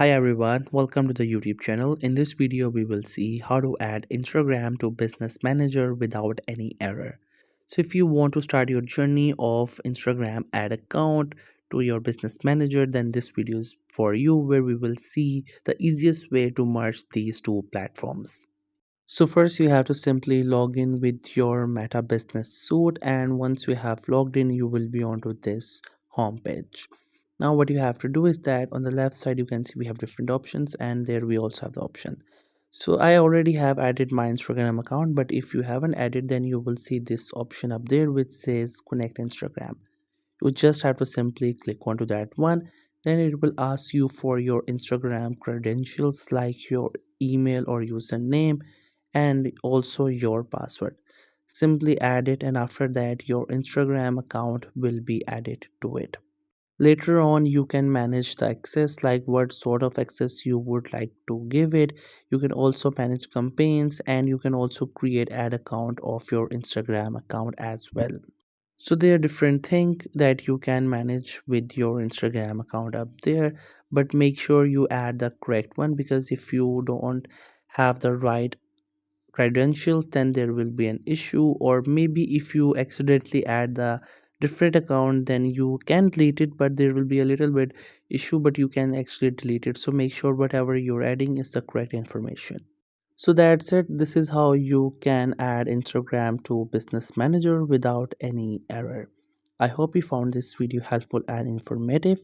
Hi everyone, welcome to the YouTube channel. In this video, we will see how to add Instagram to Business Manager without any error. So if you want to start your journey of Instagram add account to your Business Manager, then this video is for you where we will see the easiest way to merge these two platforms. So first you have to simply log in with your Meta Business Suite, and once you have logged in you will be onto this home page. Now what you have to do is that on the left side you can see we have different options, and there we also have the option. So I already have added my Instagram account, but if you haven't added then you will see this option up there which says connect Instagram. You just have to simply click onto that one. Then it will ask you for your Instagram credentials like your email or username and also your password. Simply add it, and after that your Instagram account will be added to it. Later on you can manage the access, like what sort of access you would like to give it. You can also manage campaigns, and you can also create ad account of your Instagram account as well. So there are different things that you can manage with your Instagram account up there, but make sure you add the correct one, because if you don't have the right credentials then there will be an issue, or maybe if you accidentally add the different account then you can delete it, but there will be a little bit issue, but you can actually delete it. So make sure whatever you're adding is the correct information. So that's it. This is how you can add Instagram to Business Manager without any error. I hope you found this video helpful and informative.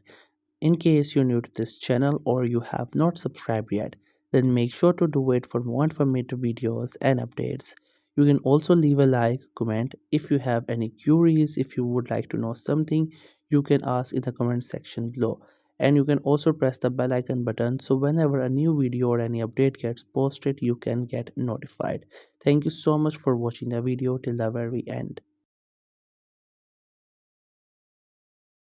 In case you're new to this channel or you have not subscribed yet, then make sure to do it for more informative videos and updates. You can also leave a like, comment. If you have any queries, if you would like to know something, you can ask in the comment section below. And you can also press the bell icon button so whenever a new video or any update gets posted, you can get notified. Thank you so much for watching the video till the very end.